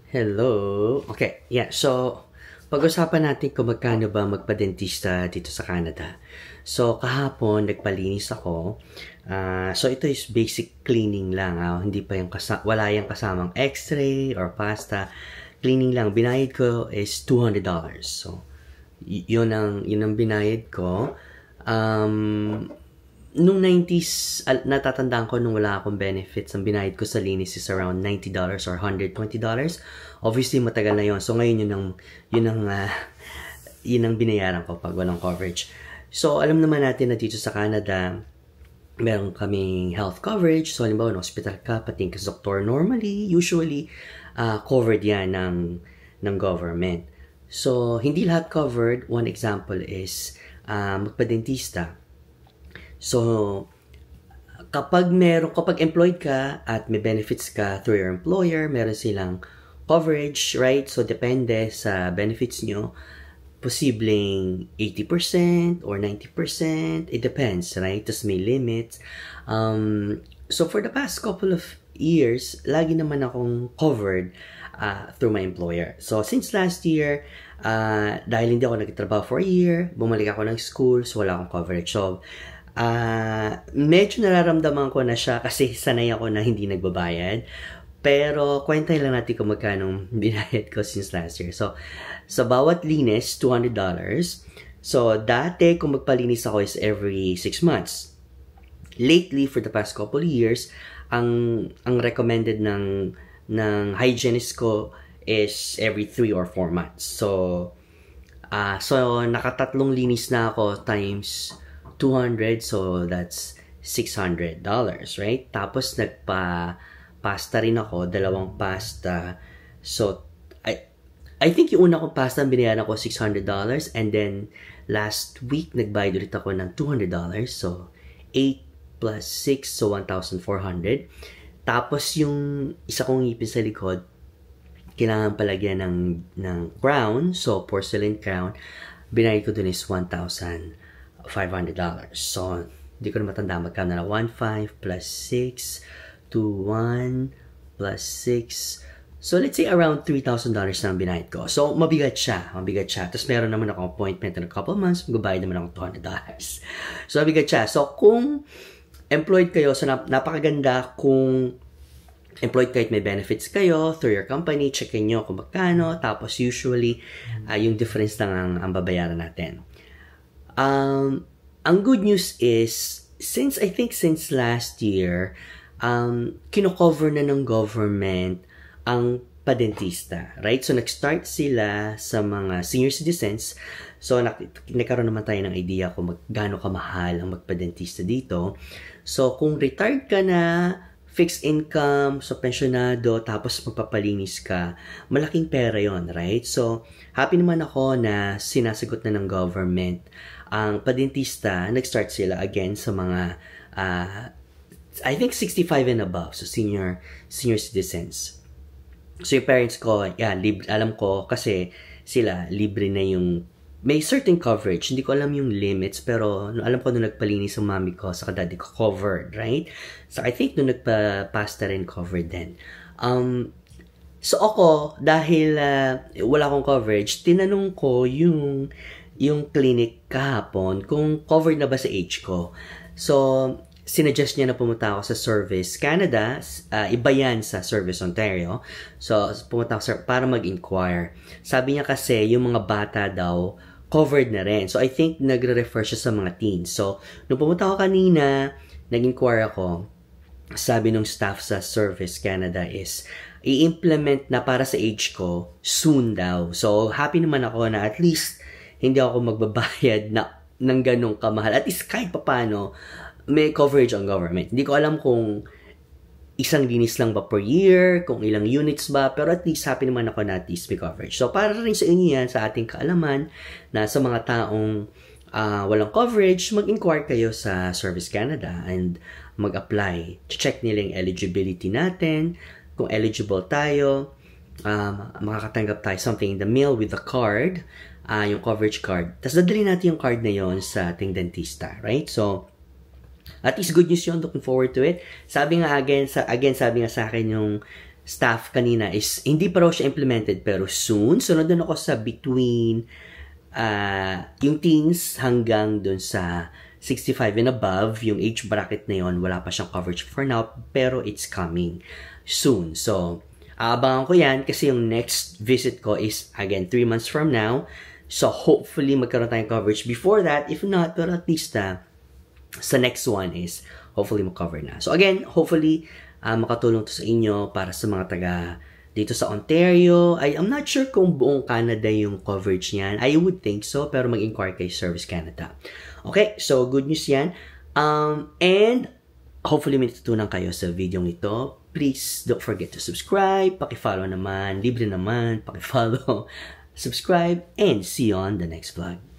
Hello. Okay, yeah. So, pag-usapan natin kung magkano ba magpa-dentista dito sa Canada. So, kahapon, nagpalinis ako. So, ito is basic cleaning lang. Hindi pa yung wala yung kasamang x-ray or pasta. Cleaning lang. Binayad ko is $200. So, yun ang binayad ko. Nung 90s, natatandaan ko nung wala akong benefits, ang binayad ko sa linis is around $90 or $120. Obviously, matagal na yon. So, ngayon yun ang binayaran ko pag walang coverage. So, alam naman natin na dito sa Canada, meron kaming health coverage. So, halimbawa, no, hospital ka, pating ka sa doktor, usually, covered yan ng government. So, hindi lahat covered. One example is magpa-dentista. So, kapag employed ka at may benefits ka through your employer, meron silang coverage, right? So, depende sa benefits nyo. Posibleng 80% or 90%. It depends, right? Tapos may limits. So, for the past couple of years, lagi naman akong covered through my employer. So, since last year, dahil hindi ako nagtatrabaho for a year, bumalik ako ng school, so wala akong coverage. So, medyo nararamdaman ko na siya kasi sanay ako na hindi nagbabayad. Pero, kwentahin lang natin kung magkano binayad ko since last year. So, sa bawat linis, $200. So, dati kung magpalinis ako is every 6 months. Lately, for the past couple of years, ang recommended ng hygienist ko is every 3 or 4 months. So, nakatatlong linis na ako times 200, so that's $600, right? Tapos nagpa-pasta rin ako, 2 pasta. So I think yung una kong pasta binayaran ko $600, and then last week nagbayad ulit ako ng $200. So 8 plus 6, so 1,400. Tapos yung isa kong ngipin sa likod, kailangan palagyan ng crown, so porcelain crown. Binayad ko dun is $1,500. So, hindi ko na matanda magkano na. 1,500 plus 6 to 1 plus 6. So, let's say around $3,000 na ang binayad ko. So, mabigat siya. Tapos, meron naman akong appointment in a couple of months. Magbabayad naman ako $200. So, mabigat siya. So, kung employed kayo, so napakaganda kung employed kayo at may benefits kayo through your company, checkin nyo kung magkano. Tapos, usually, yung difference lang ang babayaran natin. Ang good news is, since last year, kino-cover na ng government ang padentista, right? So, nag-start sila sa mga senior citizens. So, nagkaroon naman tayo ng idea kung gaano kamahal ang magpadentista dito. So, kung retired ka na, fixed income, so pensionado, tapos magpapalinis ka, malaking pera yon, right? So, happy naman ako na sinasagot na ng government ang padentista. Nag-start sila again sa mga I think 65 and above, so senior citizens. So yung parents ko, alam ko kasi sila libre na yung may certain coverage. Hindi ko alam yung limits, pero alam ko nung nagpalinis ang mami ko sa daddy ko, covered, right? So I think nung nagpa-pasta rin covered din. So ako, dahil wala akong coverage, tinanong ko yung clinic kahapon kung covered na ba sa age ko. So, sinuggest niya na pumunta ako sa Service Canada. Iba yan sa Service Ontario. So, pumunta ako para mag-inquire. Sabi niya kasi, yung mga bata daw, covered na rin. So, I think nagre-refer siya sa mga teens. So, nung pumunta ako kanina, nag-inquire ako, sabi nung staff sa Service Canada is, i-implement na para sa age ko soon daw. So, happy naman ako na at least hindi ako magbabayad ng ganong kamahal. At least kahit papano, may coverage ang government. Hindi ko alam kung isang linis lang ba per year, kung ilang units ba, pero at least happy naman ako na at least may coverage. So, para rin sa inyo yan, sa ating kaalaman, na sa mga taong walang coverage, mag-inquire kayo sa Service Canada and mag-apply. Check nila yung eligibility natin, kung eligible tayo, makakatanggap tayo something in the mail with the card, yung coverage card. Tapos dadali natin yung card na yon sa ating dentista, right? So, at least good news yun. Looking forward to it. Sabi nga sa akin staff kanina is hindi pa raw siya implemented pero soon. So, nandun ako sa between yung teens hanggang dun sa 65 and above. Yung age bracket na yon, wala pa siyang coverage for now pero it's coming soon. So, aabangan ko yan kasi yung next visit ko is again 3 months from now. So, hopefully magkaroon tayong coverage before that. If not, pero at least sa next one is hopefully mag-cover na. So, again, hopefully makatulong to sa inyo para sa mga taga dito sa Ontario. I'm not sure kung buong Canada yung coverage niyan. I would think so, pero mag-inquire kay Service Canada. Okay, so good news yan. And hopefully may natutunan kayo sa video nito. Please don't forget to subscribe. Paki-follow naman. Libre naman. Paki-follow. Subscribe. And see you on the next vlog.